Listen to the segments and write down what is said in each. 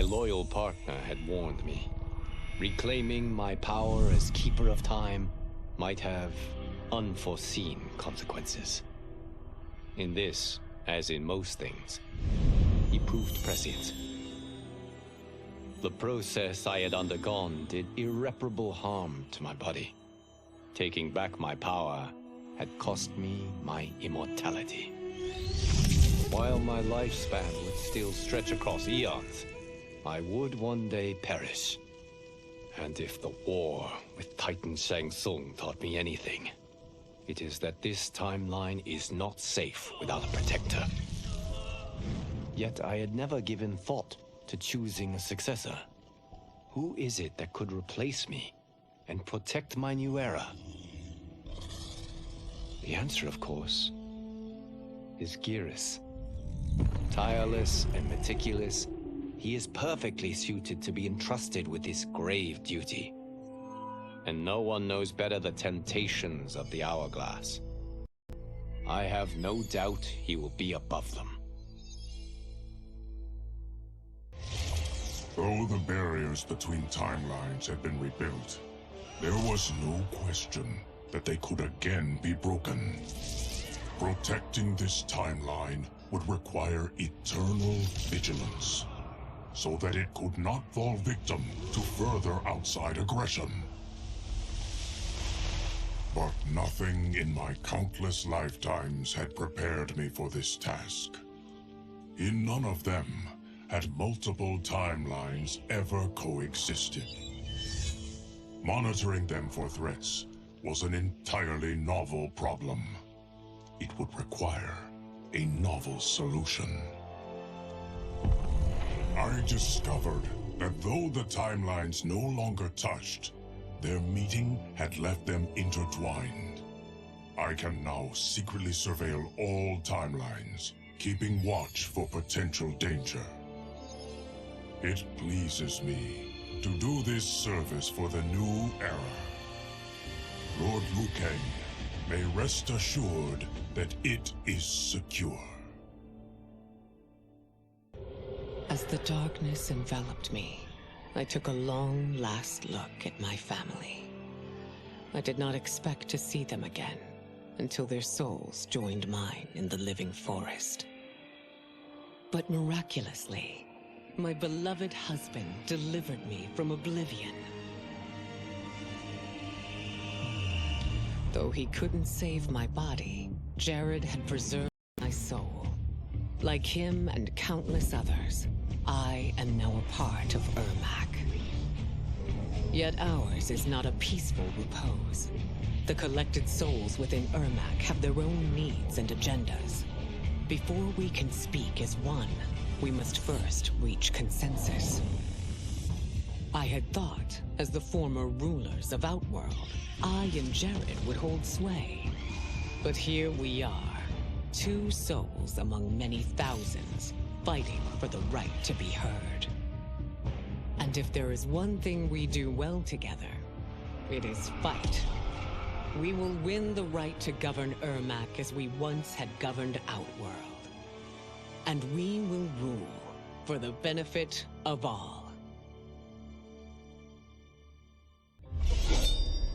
My loyal partner had warned me. Reclaiming my power as Keeper of Time might have unforeseen consequences. In this, as in most things, he proved prescient. The process I had undergone did irreparable harm to my body. Taking back my power had cost me my immortality. While my lifespan would still stretch across eons, I would one day perish. And if the war with Titan Shang Tsung taught me anything, it is that this timeline is not safe without a protector. Yet I had never given thought to choosing a successor. Who is it that could replace me and protect my new era? The answer, of course, is Geras. Tireless and meticulous, he is perfectly suited to be entrusted with this grave duty. And no one knows better the temptations of the hourglass. I have no doubt he will be above them. Though the barriers between timelines had been rebuilt, there was no question that they could again be broken. Protecting this timeline would require eternal vigilance, so that it could not fall victim to further outside aggression. But nothing in my countless lifetimes had prepared me for this task. In none of them had multiple timelines ever coexisted. Monitoring them for threats was an entirely novel problem. It would require a novel solution. I discovered that though the timelines no longer touched, their meeting had left them intertwined. I can now secretly surveil all timelines, keeping watch for potential danger. It pleases me to do this service for the new era. Lord Liu Kang may rest assured that it is secure. As the darkness enveloped me, I took a long last look at my family. I did not expect to see them again until their souls joined mine in the living forest. But miraculously, my beloved husband delivered me from oblivion. Though he couldn't save my body, Jared had preserved my soul. Like him and countless others, I am now a part of Ermac. Yet ours is not a peaceful repose. The collected souls within Ermac have their own needs and agendas. Before we can speak as one, we must first reach consensus. I had thought, as the former rulers of Outworld, I and Jared would hold sway. But here we are, two souls among many thousands, fighting for the right to be heard. And if there is one thing we do well together, it is fight. We will win the right to govern Ermac as we once had governed Outworld. And we will rule for the benefit of all.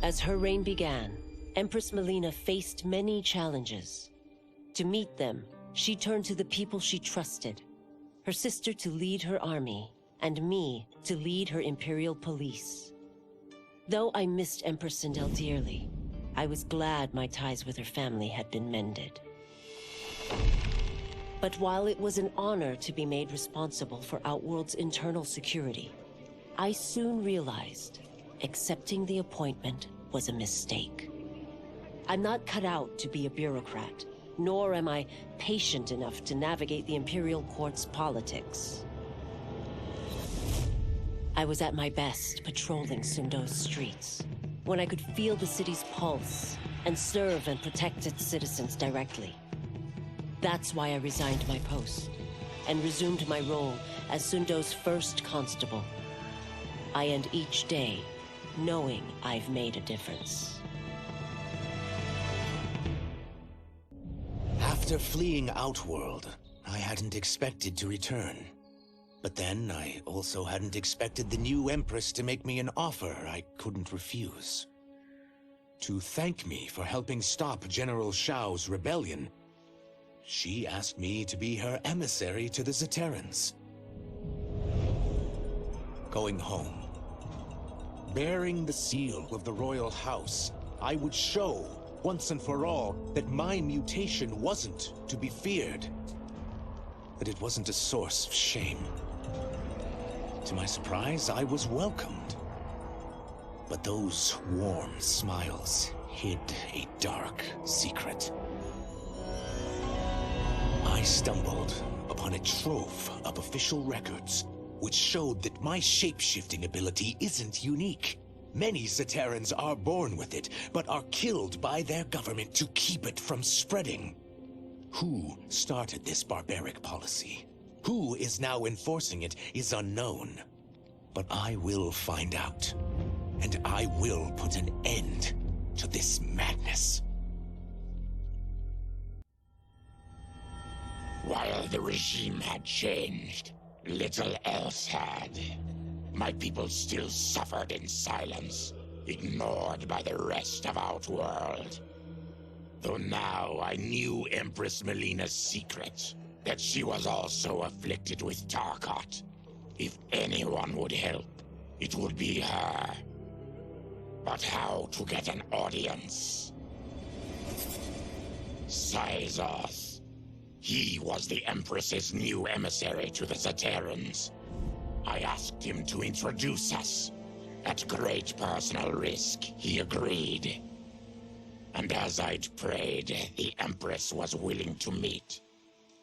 As her reign began, Empress Melina faced many challenges. To meet them, she turned to the people she trusted. Her sister to lead her army, and me to lead her Imperial police. Though I missed Empress Sindel dearly, I was glad my ties with her family had been mended. But while it was an honor to be made responsible for Outworld's internal security, I soon realized accepting the appointment was a mistake. I'm not cut out to be a bureaucrat, nor am I patient enough to navigate the Imperial Court's politics. I was at my best patrolling Sundo's streets, when I could feel the city's pulse and serve and protect its citizens directly. That's why I resigned my post and resumed my role as Sundo's first constable. I end each day knowing I've made a difference. After fleeing Outworld, I hadn't expected to return. But then, I also hadn't expected the new Empress to make me an offer I couldn't refuse. To thank me for helping stop General Shao's rebellion, she asked me to be her emissary to the Zaterrans. Going home, bearing the seal of the royal house, I would show, once and for all, that my mutation wasn't to be feared. That it wasn't a source of shame. To my surprise, I was welcomed. But those warm smiles hid a dark secret. I stumbled upon a trove of official records, which showed that my shape-shifting ability isn't unique. Many Zaterrans are born with it, but are killed by their government to keep it from spreading. Who started this barbaric policy? Who is now enforcing it is unknown. But I will find out. And I will put an end to this madness. While the regime had changed, little else had. My people still suffered in silence, ignored by the rest of Outworld. Though now I knew Empress Melina's secret, that she was also afflicted with Tarkat. If anyone would help, it would be her. But how to get an audience? Syzoth. He was the Empress's new emissary to the Zaterrans. I asked him to introduce us. At great personal risk, he agreed. And as I'd prayed, the Empress was willing to meet.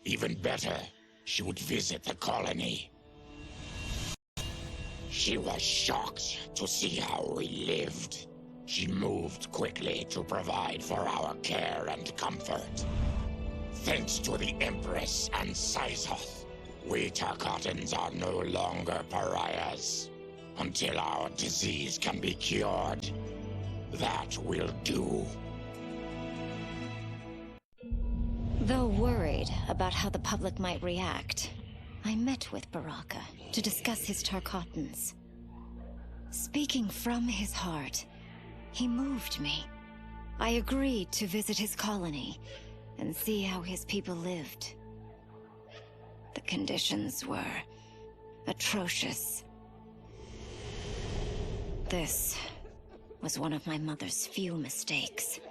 Even better, she would visit the colony. She was shocked to see how we lived. She moved quickly to provide for our care and comfort. Thanks to the Empress and Syzoth, we Tarkatans are no longer pariahs. Until our disease can be cured, that will do. Though worried about how the public might react, I met with Baraka to discuss his Tarkatans. Speaking from his heart, he moved me. I agreed to visit his colony and see how his people lived. The conditions were atrocious. This was one of my mother's few mistakes.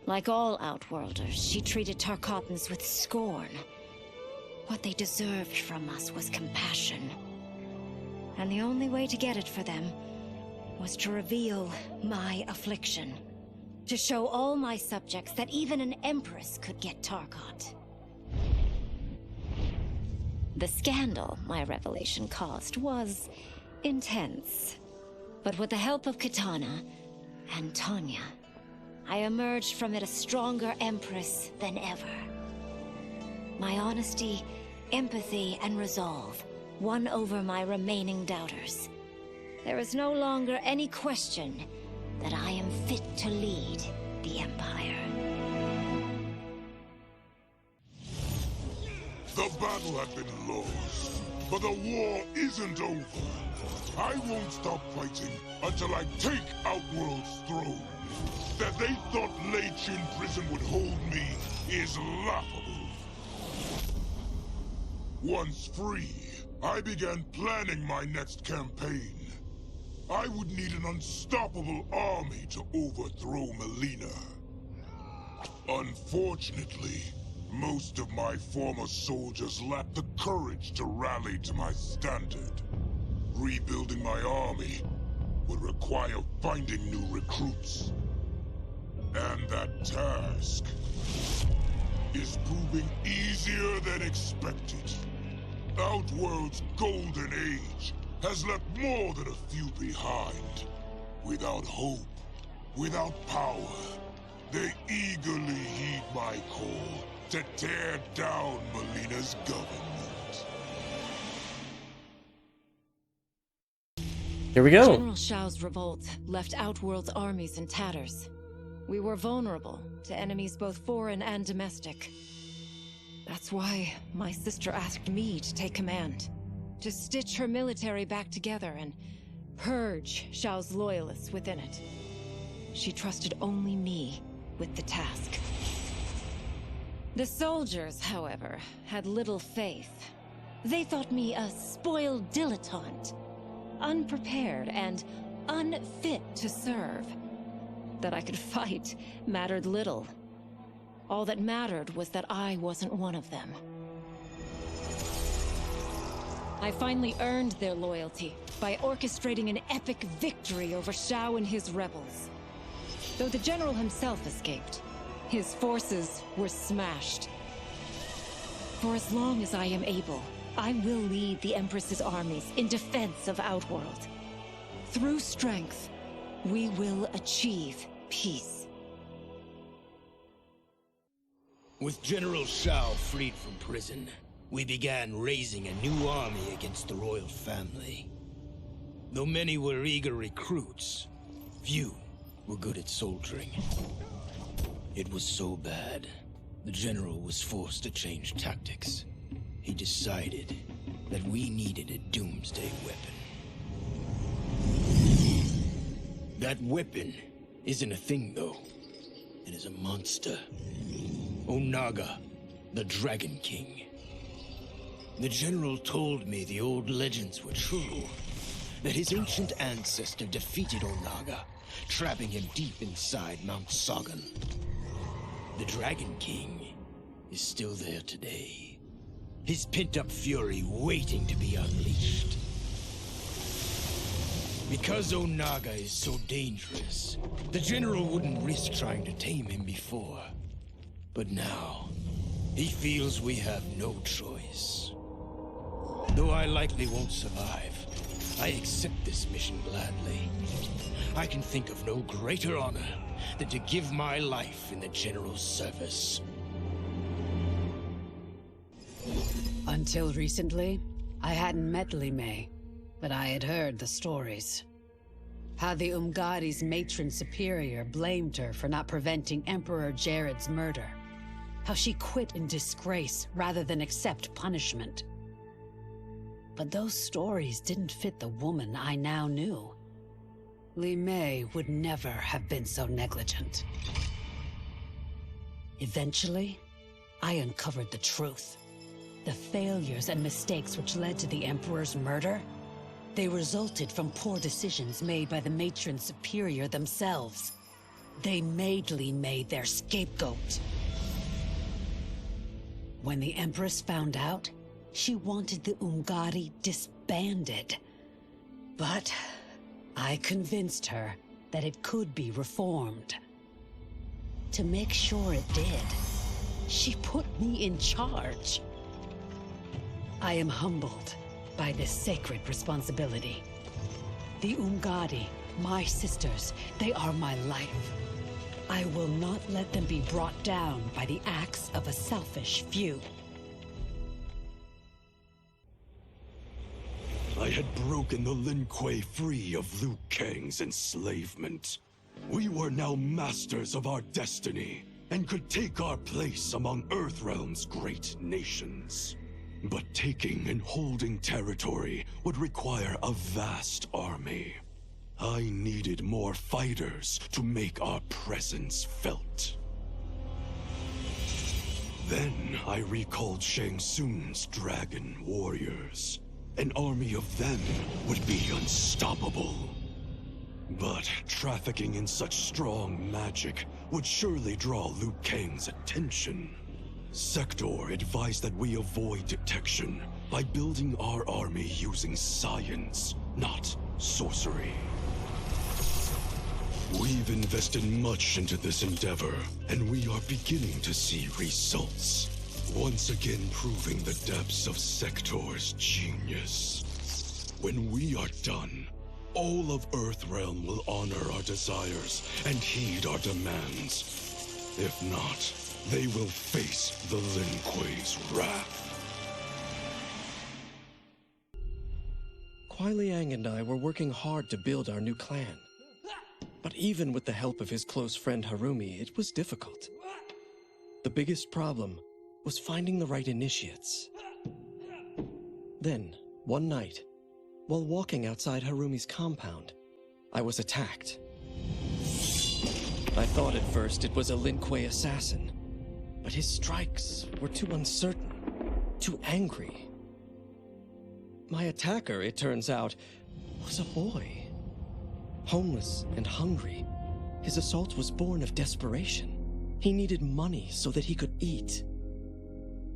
Like all Outworlders, she treated Tarkatans with scorn. What they deserved from us was compassion. And the only way to get it for them was to reveal my affliction. To show all my subjects that even an Empress could get Tarkat. The scandal my revelation caused was intense. But with the help of Kitana and Tanya, I emerged from it a stronger Empress than ever. My honesty, empathy, and resolve won over my remaining doubters. There is no longer any question that I am fit to lead the Empire. The battle had been lost, but the war isn't over. I won't stop fighting until I take Outworld's throne. That they thought Lei Chin Prison would hold me is laughable. Once free, I began planning my next campaign. I would need an unstoppable army to overthrow Melina. Unfortunately, most of my former soldiers lacked the courage to rally to my standard. Rebuilding my army would require finding new recruits. And that task is proving easier than expected. Outworld's golden age has left more than a few behind. Without hope, without power, they eagerly heed my call to tear down Melina's government. Here we go. General Shao's revolt left Outworld's armies in tatters. We were vulnerable to enemies both foreign and domestic. That's why my sister asked me to take command. to stitch her military back together and purge Shao's loyalists within it. She trusted only me with the task. The soldiers, however, had little faith. They thought me a spoiled dilettante, unprepared and unfit to serve. That I could fight mattered little. All that mattered was that I wasn't one of them. I finally earned their loyalty by orchestrating an epic victory over Shao and his rebels. Though the general himself escaped, his forces were smashed. For as long as I am able, I will lead the Empress's armies in defense of Outworld. Through strength, we will achieve peace. With General Shao freed from prison, we began raising a new army against the royal family. Though many were eager recruits, few were good at soldiering. It was so bad, the general was forced to change tactics. He decided that we needed a doomsday weapon. That weapon isn't a thing, though. It is a monster. Onaga, the Dragon King. The general told me the old legends were true. That his ancient ancestor defeated Onaga, trapping him deep inside Mount Sagan. The Dragon King is still there today. His pent-up fury waiting to be unleashed. Because Onaga is so dangerous, the general wouldn't risk trying to tame him before. But now, he feels we have no choice. Though I likely won't survive, I accept this mission gladly. I can think of no greater honor than to give my life in the general's service. Until recently, I hadn't met Li Mei, but I had heard the stories. How the Umgadi's matron superior blamed her for not preventing Emperor Jared's murder. How she quit in disgrace rather than accept punishment. But those stories didn't fit the woman I now knew. Li Mei would never have been so negligent. Eventually, I uncovered the truth. The failures and mistakes which led to the Emperor's murder, they resulted from poor decisions made by the matron superior themselves. They made Li Mei their scapegoat. When the Empress found out, she wanted the Umgadi disbanded. But I convinced her that it could be reformed. To make sure it did, she put me in charge. I am humbled by this sacred responsibility. The Umgadi, my sisters, they are my life. I will not let them be brought down by the acts of a selfish few. I had broken the Lin Kuei free of Liu Kang's enslavement. We were now masters of our destiny, and could take our place among Earthrealm's great nations. But taking and holding territory would require a vast army. I needed more fighters to make our presence felt. Then I recalled Shang Tsung's dragon warriors. An army of them would be unstoppable. But trafficking in such strong magic would surely draw Liu Kang's attention. Sector advised that we avoid detection by building our army using science, not sorcery. We've invested much into this endeavor, and we are beginning to see results. Once again proving the depths of Sector's genius. When we are done, all of Earthrealm will honor our desires and heed our demands. If not, they will face the Lin Kuei's wrath. Kuai Liang and I were working hard to build our new clan. But even with the help of his close friend Harumi, it was difficult. The biggest problem was finding the right initiates. Then, One night, while walking outside Harumi's compound, I was attacked. I thought at first it was a Lin Kuei assassin, but his strikes were too uncertain, too angry. My attacker, it turns out, was a boy. Homeless and hungry, his assault was born of desperation. He needed money so that he could eat.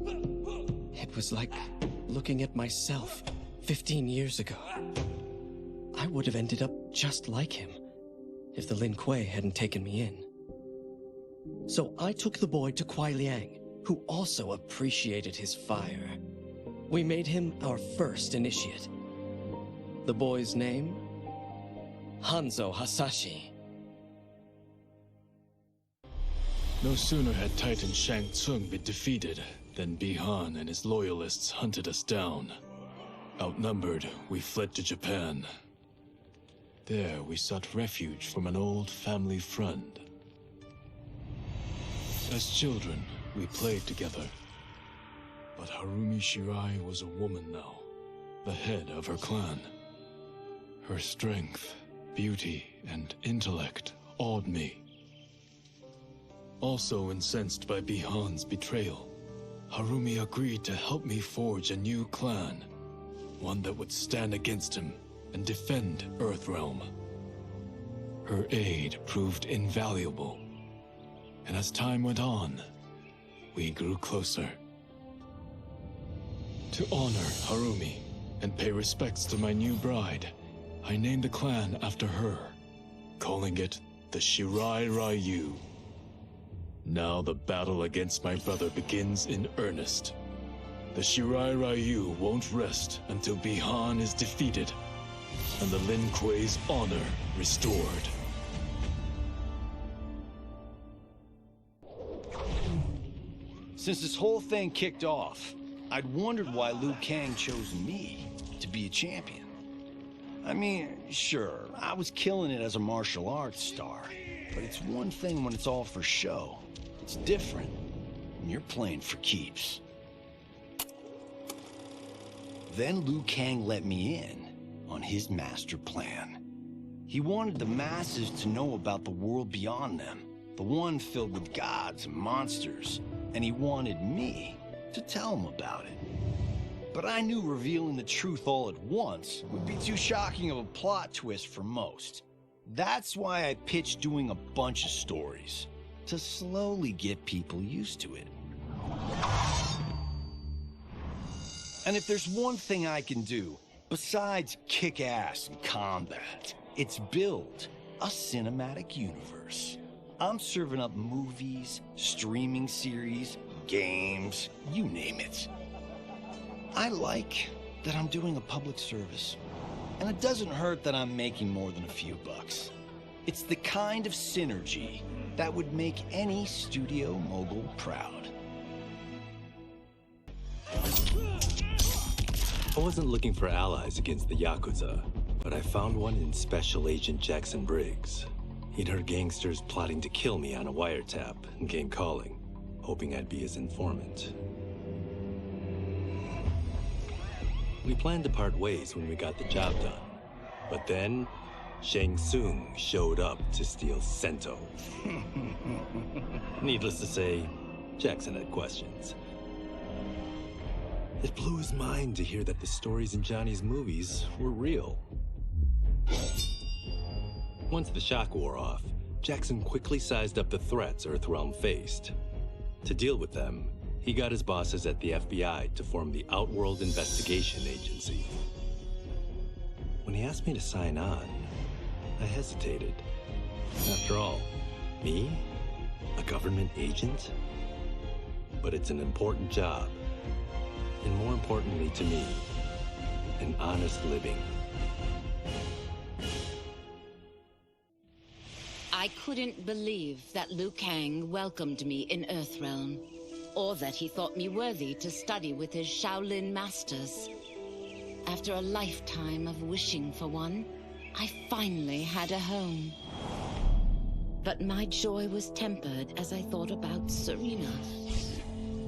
It was like looking at myself 15 years ago. I would have ended up just like him if the Lin Kuei hadn't taken me in. So I took the boy to Kuai Liang, who also appreciated his fire. We made him our first initiate. The boy's name? Hanzo Hasashi. No sooner had Titan Shang Tsung been defeated than Bihan and his loyalists hunted us down. Outnumbered, we fled to Japan. There, we sought refuge from an old family friend. As children, we played together. But Harumi Shirai was a woman now, the head of her clan. Her strength, beauty, and intellect awed me. Also incensed by Bihan's betrayal, Harumi agreed to help me forge a new clan, one that would stand against him and defend Earthrealm. Her aid proved invaluable, and as time went on, we grew closer. To honor Harumi and pay respects to my new bride, I named the clan after her, calling it the Shirai Ryu. Now the battle against my brother begins in earnest. The Shirai Ryu won't rest until Bihan is defeated and the Lin Kuei's honor restored. Since this whole thing kicked off, I'd wondered why Liu Kang chose me to be a champion. I mean, sure, I was killing it as a martial arts star, but it's one thing when it's all for show. It's different when you're playing for keeps. Then Liu Kang let me in on his master plan. He wanted the masses to know about the world beyond them, the one filled with gods and monsters, and he wanted me to tell him about it. But I knew revealing the truth all at once would be too shocking of a plot twist for most. That's why I pitched doing a bunch of stories, to slowly get people used to it. And if there's one thing I can do, besides kick ass in combat, it's build a cinematic universe. I'm serving up movies, streaming series, games, you name it. I like that I'm doing a public service, and it doesn't hurt that I'm making more than a few bucks. It's the kind of synergy that would make any studio mogul proud. I wasn't looking for allies against the Yakuza, but I found one in Special Agent Jackson Briggs. He'd heard gangsters plotting to kill me on a wiretap and came calling, hoping I'd be his informant. We planned to part ways when we got the job done, but then Shang Tsung showed up to steal Sento. Needless to say, Jackson had questions. It blew his mind to hear that the stories in Johnny's movies were real. Once the shock wore off, Jackson quickly sized up the threats Earthrealm faced. To deal with them, he got his bosses at the FBI to form the Outworld Investigation Agency. When he asked me to sign on, I hesitated. After all, me? A government agent? But it's an important job. And more importantly to me, an honest living. I couldn't believe that Liu Kang welcomed me in Earthrealm, or that he thought me worthy to study with his Shaolin masters. After a lifetime of wishing for one, I finally had a home. But my joy was tempered as I thought about Serena.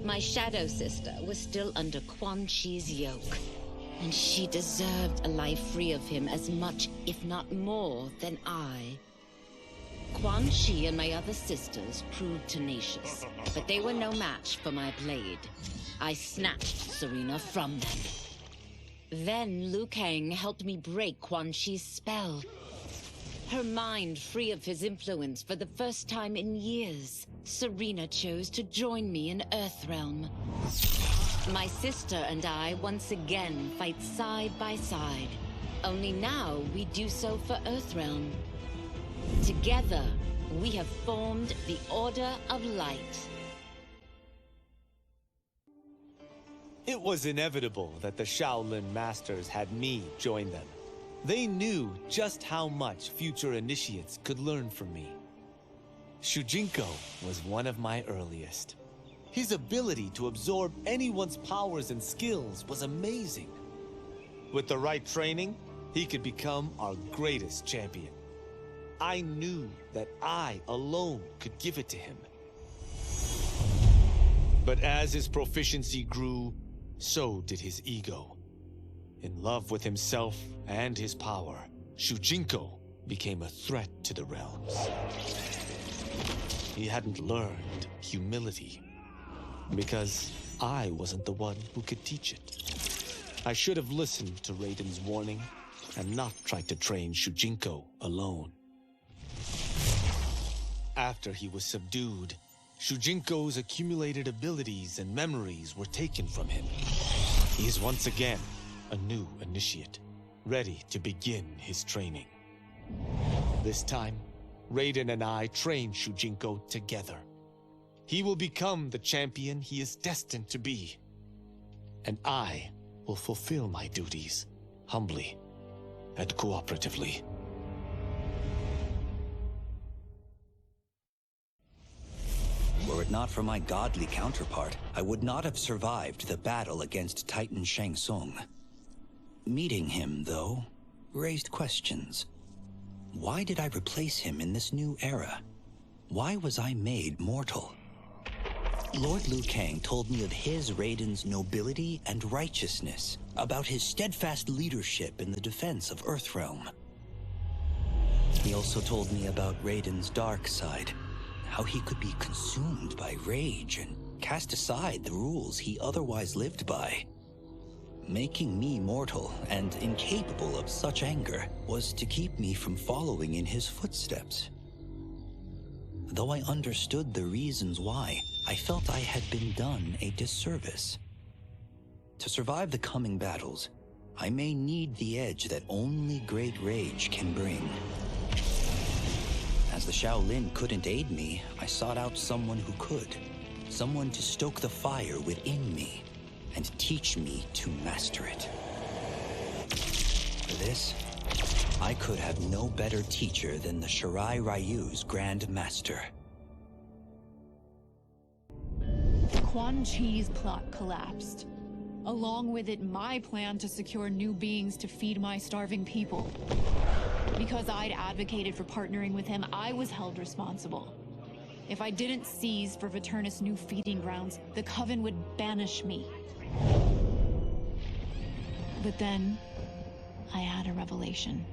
My shadow sister was still under Quan Chi's yoke, And she deserved a life free of him as much, if not more, than I. Quan Chi and my other sisters proved tenacious, but they were no match for my blade. I snatched Serena from them. Then Liu Kang helped me break Quan Chi's spell. Her mind free of his influence for the first time in years, Serena chose to join me in Earthrealm. My sister and I once again fight side by side. Only now we do so for Earthrealm. Together, we have formed the Order of Light. It was inevitable that the Shaolin Masters had me join them. They knew just how much future initiates could learn from me. Shujinko was one of my earliest. His ability to absorb anyone's powers and skills was amazing. With the right training, he could become our greatest champion. I knew that I alone could give it to him. But as his proficiency grew, so did his ego. In love with himself and his power, Shujinko became a threat to the realms. He hadn't learned humility, because I wasn't the one who could teach it. I should have listened to Raiden's warning and not tried to train Shujinko alone. After he was subdued, Shujinko's accumulated abilities and memories were taken from him. He is once again a new initiate, ready to begin his training. This time, Raiden and I train Shujinko together. He will become the champion he is destined to be. And I will fulfill my duties, humbly and cooperatively. Were it not for my godly counterpart, I would not have survived the battle against Titan Shang Tsung. Meeting him, though, raised questions. Why did I replace him in this new era? Why was I made mortal? Lord Liu Kang told me of his Raiden's nobility and righteousness, about his steadfast leadership in the defense of Earthrealm. He also told me about Raiden's dark side, how he could be consumed by rage and cast aside the rules he otherwise lived by. Making me mortal and incapable of such anger was to keep me from following in his footsteps. Though I understood the reasons why, I felt I had been done a disservice. To survive the coming battles, I may need the edge that only great rage can bring. As the Shaolin couldn't aid me, I sought out someone who could. Someone to stoke the fire within me and teach me to master it. For this, I could have no better teacher than the Shirai Ryu's Grand Master. Quan Chi's plot collapsed. Along with it, my plan to secure new beings to feed my starving people. Because I'd advocated for partnering with him, I was held responsible. If I didn't seize for Viternus' new feeding grounds, the Coven would banish me. But then, I had a revelation.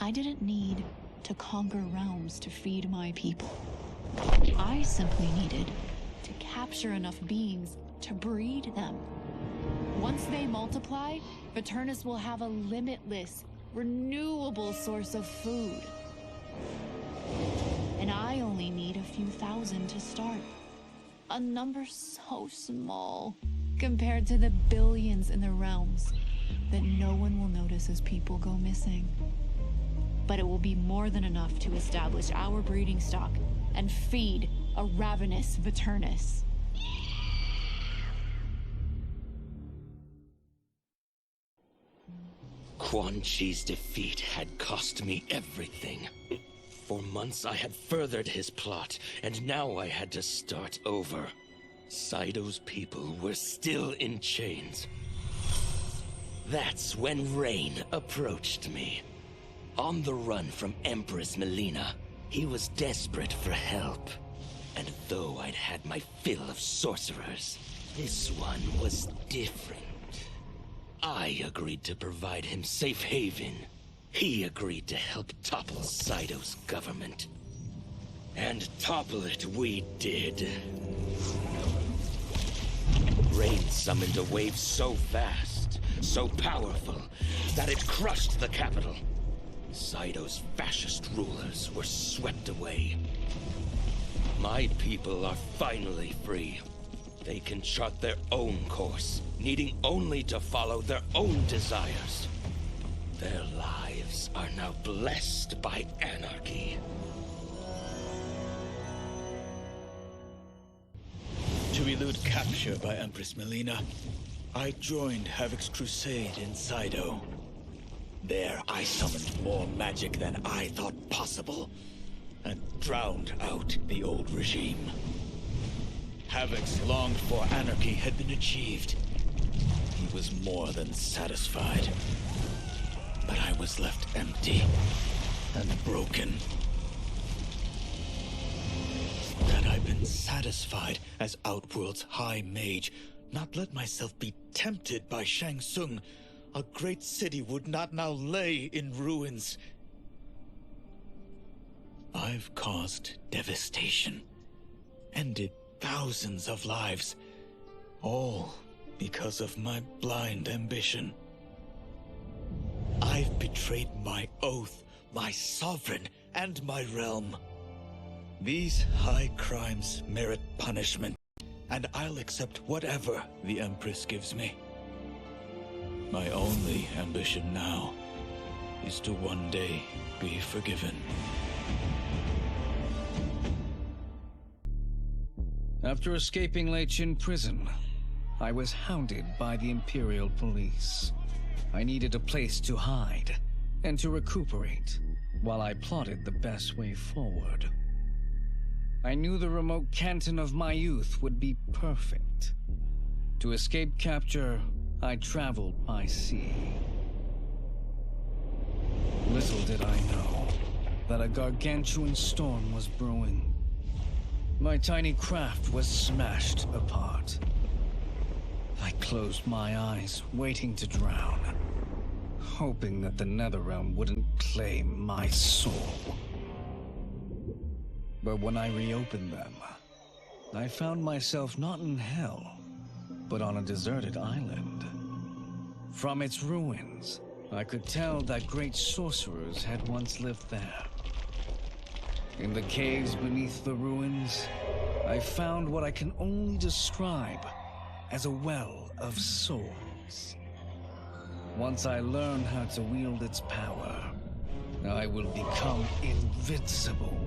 I didn't need to conquer realms to feed my people. I simply needed to capture enough beings to breed them. Once they multiply, Viternus will have a limitless, renewable source of food. And I only need a few thousand to start. A number so small compared to the billions in the realms that no one will notice as people go missing. But it will be more than enough to establish our breeding stock and feed a ravenous Viternus. Quan Chi's defeat had cost me everything. For months I had furthered his plot, and now I had to start over. Saido's people were still in chains. That's when Rain approached me. On the run from Empress Melina, he was desperate for help. And though I'd had my fill of sorcerers, this one was different. I agreed to provide him safe haven. He agreed to help topple Cyto's government. And topple it we did. Rain summoned a wave so fast, so powerful, that it crushed the capital. Cyto's fascist rulers were swept away. My people are finally free. They can chart their own course, needing only to follow their own desires. Their lives are now blessed by anarchy. To elude capture by Empress Melina, I joined Havoc's crusade in Cyto. There, I summoned more magic than I thought possible, and drowned out the old regime. Havoc's longed-for anarchy had been achieved. He was more than satisfied. But I was left empty and broken. Had I been satisfied as Outworld's High Mage, not let myself be tempted by Shang Tsung, a great city would not now lay in ruins. I've caused devastation, ended thousands of lives, all because of my blind ambition. I've betrayed my oath, my sovereign, and my realm. These high crimes merit punishment, and I'll accept whatever the Empress gives me. My only ambition now is to one day be forgiven. After escaping Lei Chin prison, I was hounded by the Imperial Police. I needed a place to hide and to recuperate while I plotted the best way forward. I knew the remote canton of my youth would be perfect. To escape capture, I traveled by sea. Little did I know that a gargantuan storm was brewing. My tiny craft was smashed apart. I closed my eyes, waiting to drown, hoping that the Netherrealm wouldn't claim my soul. But when I reopened them, I found myself not in hell, but on a deserted island. From its ruins, I could tell that great sorcerers had once lived there. In the caves beneath the ruins, I found what I can only describe as a well of souls. Once I learn how to wield its power, I will become invincible.